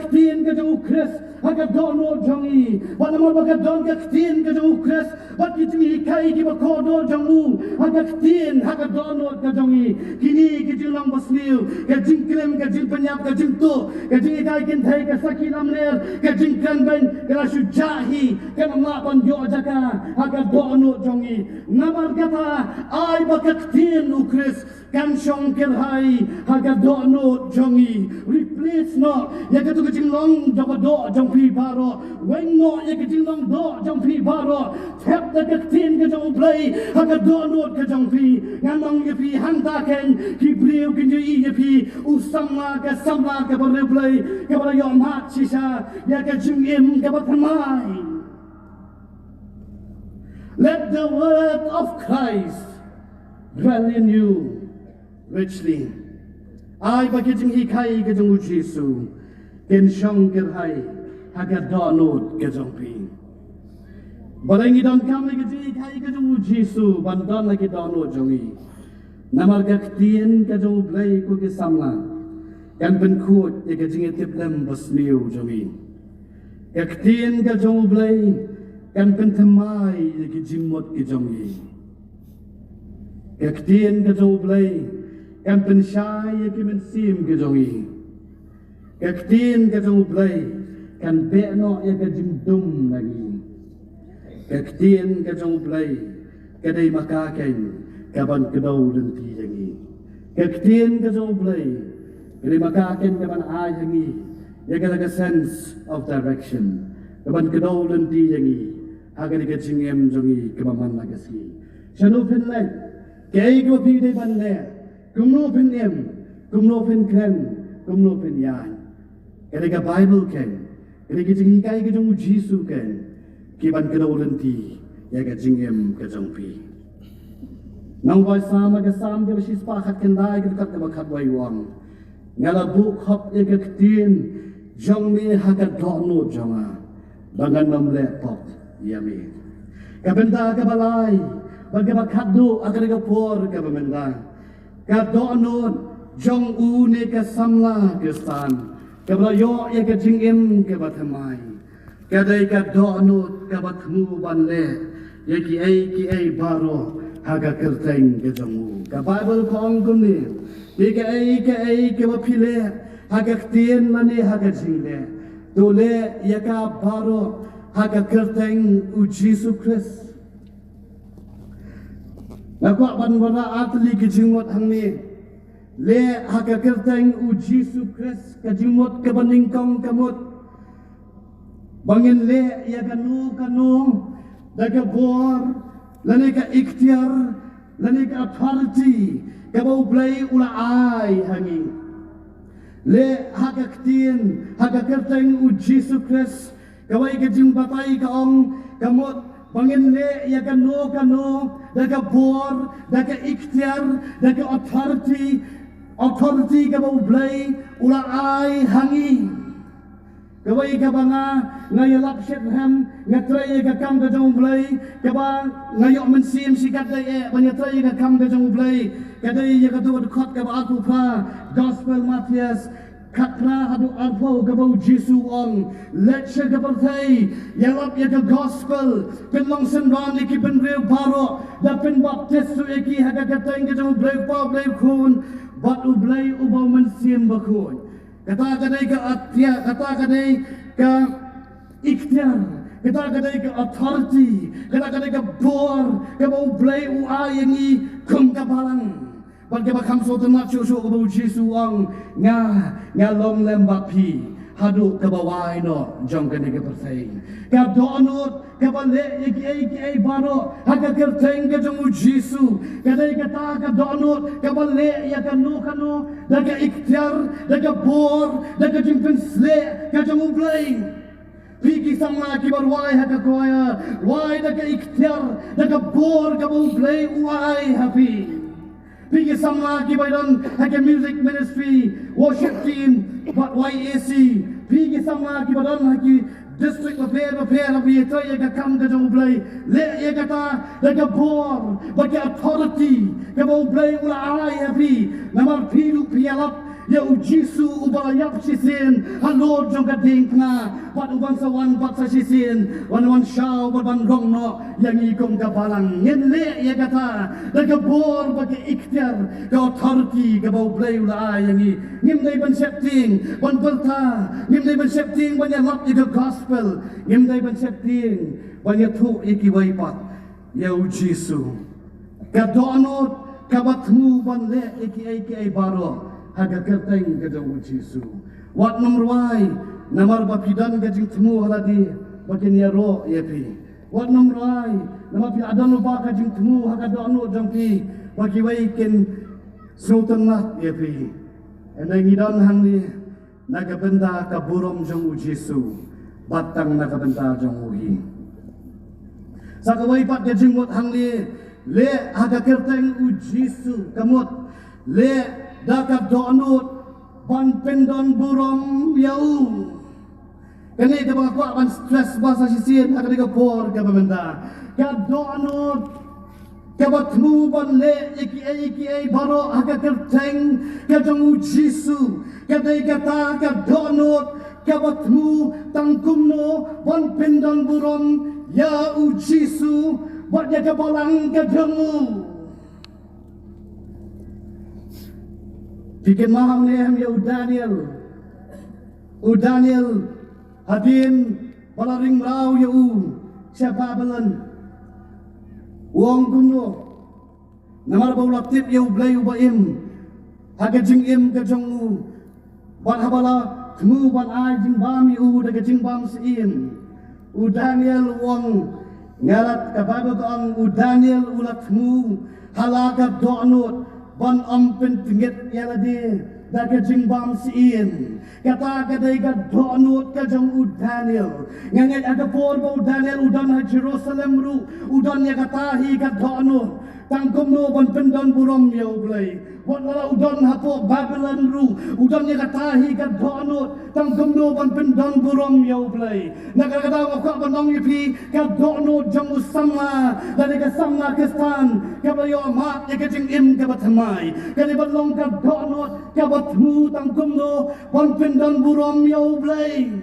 Speaker 1: tin ka jung ukres haga dono jongi bat namar ka don ka tin ka jung ukres bat ki jinghi kai ki ba ko do jongu haga tin haga dono ka jongi kini ki jinglong basne ka jingklem ka jing penyap ka jing tu ka jing kai kin thai ka sakilam ler kajingkan ben kala sujahi kana mlapan yo jaka aga dono jongi namar kata ai bakaktin ukris kan shongker hai aga dono jongi replace no ya ka tu jinglong do jongpi baro wengo ya ka jinglong do jongpi baro tap da kaktin ka jong play aga dono ka jongpi ngamong ya pi hanta ken ki briu kin ye pi usamma ka play ka bara yo mat sisa ya ka jingim ka batmai. Let the word of Christ dwell in you richly. Ai ba kijing hikai ka jong Jisu ken shong kerhai haga donot ka jong pi. Barang idon kam lagi hikai ka jong Jisu bandon lagi donot jongi. Namar ka ktien ka jong blai ko ke samla. Kan penkut ya ka jing tiplem basniu jongi. Kaktin ka jong blay kan pentamai ki jimot ki jongi kaktin ka jong blay kan pensyai ki mensim ki jongi kaktin ka jong blay kan beno ya ka jimdum lagi kaktin ka jong blay kadai makaken kaban kedau lenti jangi kaktin ka jong blay kadai makaken kaban ay jangi ya kata sense of direction. Kapan kedau lenti jangi, agar kita cingem jangi kemaman lagasi. Shanu Finland, kaya ko pide banle, kumno Finland, kumno Finland, kumno Finland. Kaya ka Bible ken, kaya kita cingi kaya kita jung Jisu ken, kapan kedau lenti, ya kita cingem kejongpi. Nang boy sama kesam dia bersih sepakat kendai kita kat kebakat wayuang. Ngalabu khop ya ketin. Jong mi hagat dono jonga bangan mamle pop yami kabenda kabalai bagaimana kadu agar kapor kabenda kadono jong une ka samla kestan kablayo ya ka jingim ka bathamai kadai ka dono ka batmu banle ya ki ai baro haga kerteng ke jongu ka bible kong kumni ka ai ka bapile hagak tien mani hagak jingle dole yaka baro hagak kerteng u Jisu Christ nakwa ban wana atli ki jingmot hangni le hagak kerteng u Jisu Christ ka jingmot ka baningkong kamot bangin le yaka nu kanu daga bor lane ka ikhtiar lane ka authority ka bau play ula ai hangi le hagaktin hagakerteng u Jisu Christ kawai ka jing batay ka ong kamot bangin le ya kano daga bor daga ikhtiar daga authority ka bau blay ula ai hangi kawai ka banga ngayalap shetham ngatray ka kam ka jong blay ka ba ngayo mensim sikat day banyatray ka kam ka jong blay kadai ya ka tuwad khot ka ba atu pa gospel Matthias katra hadu arpo ka bau Jisu ong lecture ka bartay yalap ya ka gospel pinlong senran iki penrew baro da pin baptist su iki haga katay ka jong blay pa blay kun bat u blay ubaw mensim bakun kata kadai ka atya kata kadai ka ikhtiar kata kadai ka authority kata kadai ka bor ka bau blay u ayangi kum ka balang bagi bakam so tenat susu ka bau Jisu ang nga long lembak pi hadu ke bawah no jong ke ke persai ka donut ka bale iki baro haga kerteng ke jong Jesu kadai kata ka donut ka bale ya kanu daga ikhtiar daga bor daga jingpen sle ka jong ublay pigi sama ki barwai haga koya wai daga ikhtiar daga bor ka ublay uai happy Pigi sama kibadan hake music ministry worship team but YAC pigi sama kibadan hake district repair habi ito ya kam ka jong ublay le ya kata daga bor bagi authority ka ublay ula ai habi namar pilu pialap ya ujisu ubalayap sisin halo jong gading na pat uban sawan pat sa sisin wan shaw ban rong no yang ikom ka balang ngin le ya kata daga bor bagi ikhtiar ka authority ka ublay ula ai yang ngim dai ban setting ban perta ngim dai ban setting ban ya lap ya gospel ngim dai ban setting ban ya thu iki wai pat ya ujisu ka donot ka batmu ban le iki baro haga kerteng ke jong Jesu wat nomor wai namar bapidan ke jing temu haladi bakin ya ro ya pi wat nomor wai namar pi adan lupa ke jing temu haga dono jong pi bagi wai ken sultan nat ya pi enai ngidan hang ni naga benda ka burom jong Jesu batang naga benda jong uhi sakawai pat ke jing mot hang ni le haga kerteng Jesu kamot le dakat donut ban pendon burom yau kene ke bang kuat ban stress bahasa sisin ada ke por ke benda ka donut ke batmu ban le iki baro aga kerteng ke jong Jesu ke dai kata ke donut ke batmu tangkumno ban pendon burom ya Jesu buat dia ke balang ke jongmu Bikin maham lehem ya Daniel hadin balaring rau ya siapa belan uang kuno namar baulah tip ya blay ubaim haga jing im ke jongu ban habala temu ban ai jing bam ya daga jing bam seim Daniel uang ngarat kababa ang Daniel ulat temu halaka donut ban ampen tingit yaladi daga jingbam siin kata kadai ka donut ka jong Daniel ngangai ada porbo Daniel udan ha Jerusalem ru udan ya katahi ka donut tangkom no ban pendon burom ya ublay wala udan ha po Babylon ru udan ya katahi ka donut tangkom no ban pendon burom ya ublay nakakata ko ka banong ipi ka donut jong sama dari ka sama Kristan ka bayo mat ya ka jing im ka batamay ka di balong ka donut ka batmu tangkom no ban pendon burom ya ublay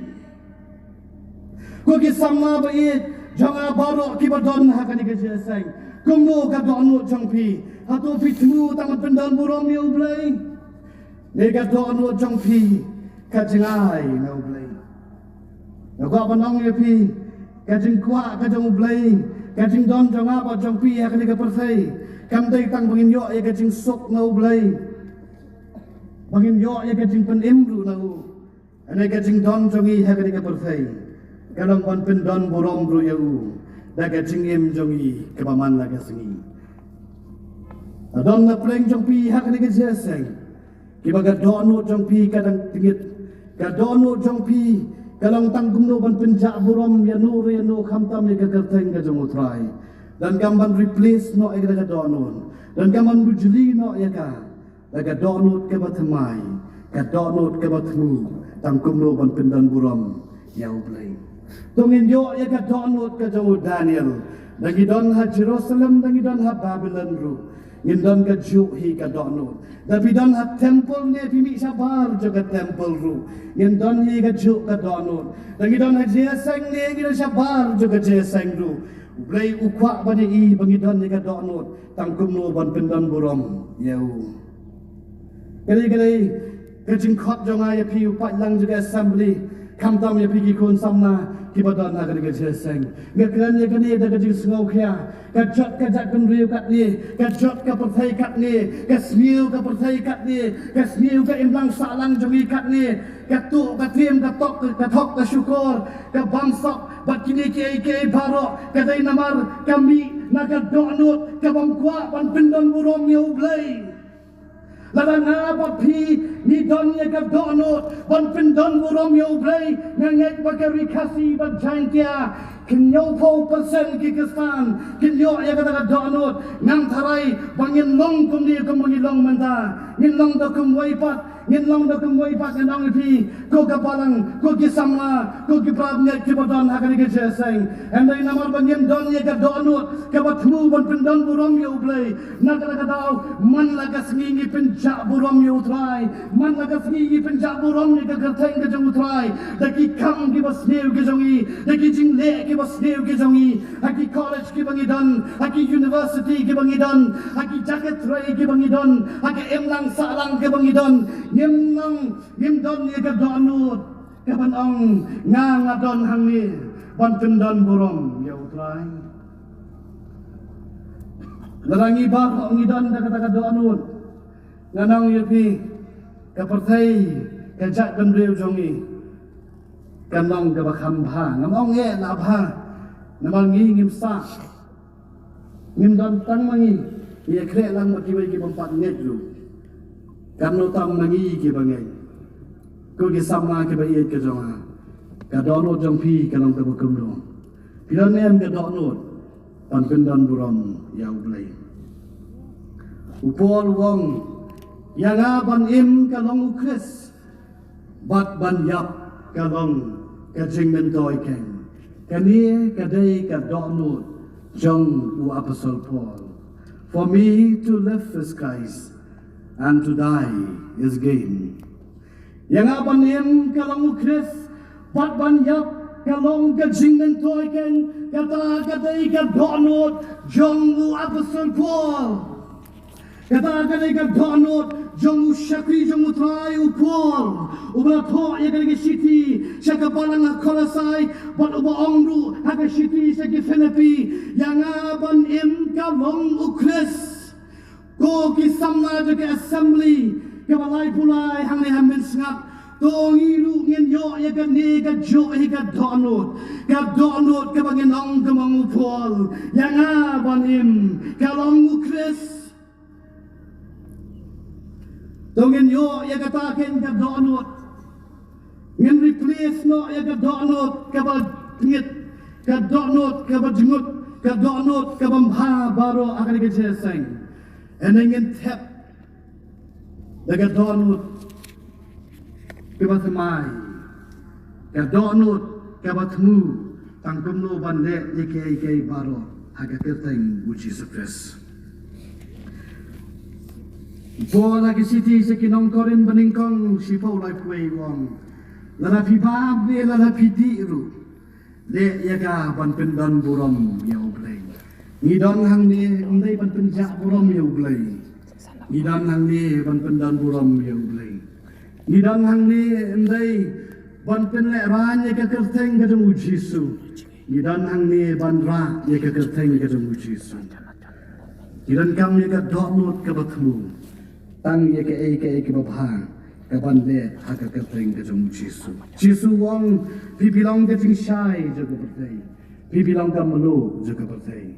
Speaker 1: ko ki sama bait jong abaro ki badon ha ka ni ka jesay Kumbo ka donut jong pi hato pitmu tamat pendon burom ya ublay nega donut jong pi ka jingai na ublay naga banong ya pi ka jing kwa ka jong ublay ka jing don jong apa jong pi ya ka ni ka persay kam dai tang bangin yo ya ka jing sok na ublay bangin yo ya ka jing pen imru na u ane ka jing don jong i ya ka ni ka persay kalang ban pendon burom bro ya u daga jingim jongi kebaman laga sengi adon na pleng jong pi hak ni geseng kibaga dono jong pi kadang tingit ka dono jong pi kalang tangkum no ban penja burom ya no khamtam ni ka kerteng ka jong utrai dan gamban replace no ega daga dono dan gamban bujli no ya ka daga dono ke batmai ka dono ke batmu tangkum no ban pendan burom ya ublay Tungin yo ya ka donut ka jong Daniel dangi don ha Jerusalem dangi don ha Babylon ru ngin don ka ju hi ka donut tapi don ha temple ne pimi sabar jo ka temple ru ngin don hi ka ju ka donut dangi don ha jeseng ne ngin sabar jo ka jeseng ru blai ukwa bani i bangi don ni ka donut tangkum no ban pendon burom yau kali ka jing khot jong ai pi upat lang jo ka assembly kam tam ya pigi kun samna kibadon na ga jeseng ngakran ya gani da gajing sngau khya ka jot ka jat kan riu kat ni ka jot ka perthai kat ni ka smiu ka perthai kat ni ka smiu ka imlang salang jongi kat ni ka tu ka trim ka tok ka syukur ka bangsok bat kini ke baro ka dai namar kami na ka donut ka bangkwa ban pindon burom yau blai Larang apa pi ni don ye ka donut ban pindon burom yau blai ngangek bakari kasi ban jangkia kinyo po persen kikistan kinyo ya kata ka donut ngam tharai bangin long kum ni kum ni long menta ngin long do kum waipat ngin long do kum waipat nang pi ko ka palang ko ki samla ko ki prab nge ki badon hakani ke jeseng andai namar bangin don ye ka donut ka batmu ban pindon burom yau blai na kata ka dau man la ka sngi penja burom yau trai man la ka sngi penja burom ni ka kerteng ke jong trai daki kam ki basneu ke jongi daki jingle ki basneu ke jongi haki college ki bangidon haki university ki bangidon haki jacket trai ki bangidon haki emlang salang ke bangidon ngimnang ngimdon ye ka donut ka banong ngadon hang ni ban pendon burom yau trai larangi bar ngidon da kata ka donut nganong ye pi ka perthai ka jat kan riu jongi kanong ka bakham bha ngamong ye na bha namal ngi ngim sa ngim don tang mangi ye kre lang ma ki bai ki bompat net lu kamno tam mangi ki bangai ko ki samna ki bai et ka jonga ka dono jong pi kanong ka bakum lo pilan nem ka dono pan pendon burom yau blai upol wong yanga ban im kalong ukris bat ban yap kalong ka jingmen toy ken kani kadai ka donut jong u apostle Paul for me to live is Christ and to die is gain yanga ban im kalong ukris bat ban yap kalong ka jingmen toy ken kata kadai ka donut jong u apostle Paul kata kadai ka donut jong shakri jong utrai upol ubra tho ye kali city shaka balang kholasai bat uba ongru haka city sagi Philippi yanga ban im ka long ukris ko ki samna jaga assembly ka balai pulai hang ni hamin sngap to ngiru ngin yo ye ka ne ka jo he ka donut ka bangin ong ka mang upol yanga ban im ka long ukris Dongin yo ya katakin ka donut ngin replace no ya ka donut ka ba ngit ka donut ka ba jingut ka donut ka bambha baro akan ke jeseng and ngin tap daga donut ka ba semai ka donut ka ba thmu tangkum no bande ye baro aga kerteng uji surprise Bo lagi city sekinong korin beningkong si Paul life way wong. Lala pibab ni lala pidiru. Le yaga ban pendon burom yau blay. Ngidon hang ni undai ban penjak burom yau blay. Ngidon hang ni ban pendon burom yau blay. Ngidon hang ni undai ban penle ran yaga kerteng ka jemu Jisu. Ngidon hang ni ban ra yaga kerteng ka jemu Jisu. Ngidon kam yaga donut ka batmu. Tang ye ke babha ka ban le ha ka teng ka jong Jisu wong pi bilong ke ting shai je ko pertai pi bilong ka melo je ko pertai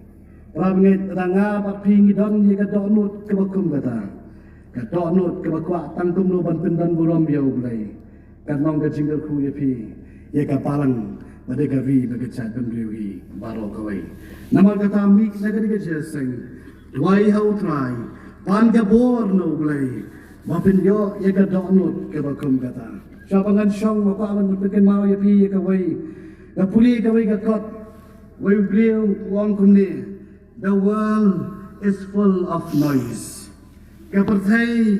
Speaker 1: rab nge ranga pa pi ngi don ye ka donut ka bakum ka donut ka bakwa tang kum lo ban pendan burom yau blai ka nong ka jingal khu ye pi ye ka palang bade ka ri ba ka chat ban riwi baro ka wai namal ka ta mi na ka ke jeseng wai how try pan ka bor no blay mapin yo ye ka donut ke bakum kata sabangan song mako aman bikin mau ye pi ka wai ka puli ka wai ka kot wai bliu wong kumni the world is full of noise ka perthai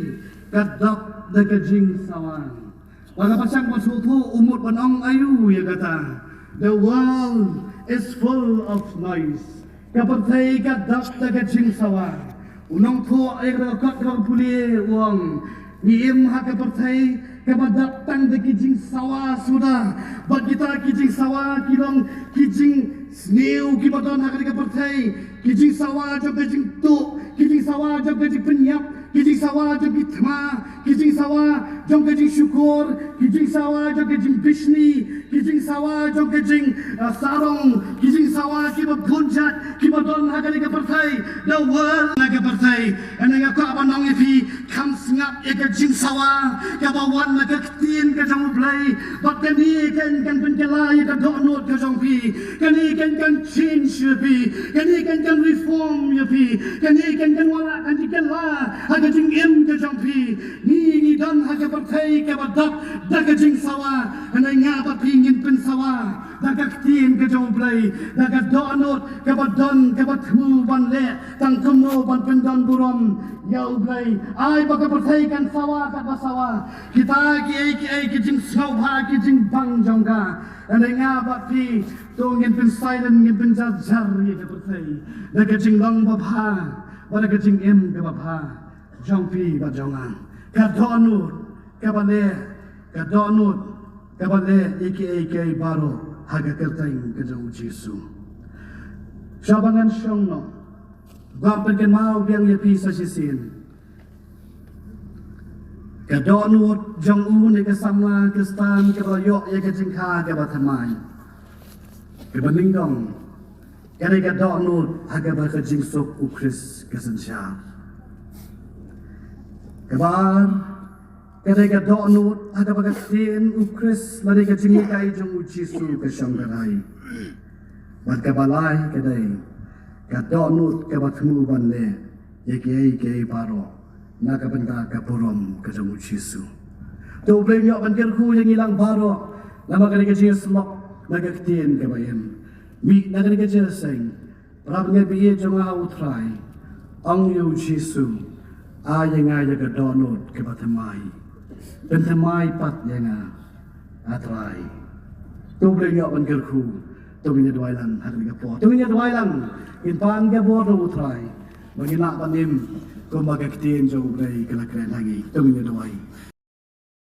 Speaker 1: ka dok da ka jing sawan wala pasang masutu umut banong ayu ye kata the world is full of noise ka perthai ka dok da ka jing sawan unong tho ai ka kot ka puli wong ni im ha ka perthai kebadatang de kijing sawa sudah bat kita kijing sawa kilong kijing sniu kibadon hakari kepertai kijing sawa jog kijing tu kijing sawa jog kijing penyap kijing sawa jog itma kijing sawa jog kijing syukur kijing sawa jog kijing bishni kijing sawa jog kijing sarong kijing sawa kibat gunjat kibadon hakari kepertai the world naga pertai eneng aku abanong ifi kam singap kijing sawa kabawan naga ketin ke jong play bat kani kan penjelai ka donot ke jong pi kani kan change pi kani kan reform pi kani kan wala kan dikala haga jing em ke jong pi ni dan haga pertai ke badak daga jing sawa eneng apa pingin pen sawa daga ketin ke jong play daga donot ke badon ke batmu ban le tang kemo ban pendon burom yau play ai baka pertai kan sawa kat basawa kita ki jing sawa ki jing bang jongga eneng apa pi tu ngin pen silent ngin pen jar ye ke pertai daga jing long bapha daga jing em ke bapha jong pi ba jonga ka donut ka bale ka donut ka bale iki baro haga kertain ke jong Jesu Syabangan syongno Bapak kan mau biang ya pisah sisin Kadonut jong une ke samla ke stan ke royok ya ke jengka ke batamai Ke beningdong Kare kadonut haga baka jingsok ukris ke sensyar Kebar Kare kadonut haga baka tin ukris lari ke jengikai jong ujisu ke syonggarai Bat kabalai kadai kadonut kabatmu banle yeki paro naga benda kapurom kajong Yesu to blenyo bangerku yang hilang paro lama kali kecil slok naga ketin kabayem mi naga kecil sing rabnge biye jonga utrai ang yu Yesu ayanga kadonut kabatamai bentamai pat yanga atrai to blenyo bangerku Tunggu dua lang hari kepo. Tunggu dua lang. Inpan ke bodoh utrai. Bagi nak panim, kau maga ketin jauh lagi kelak lagi. Tunggu dua.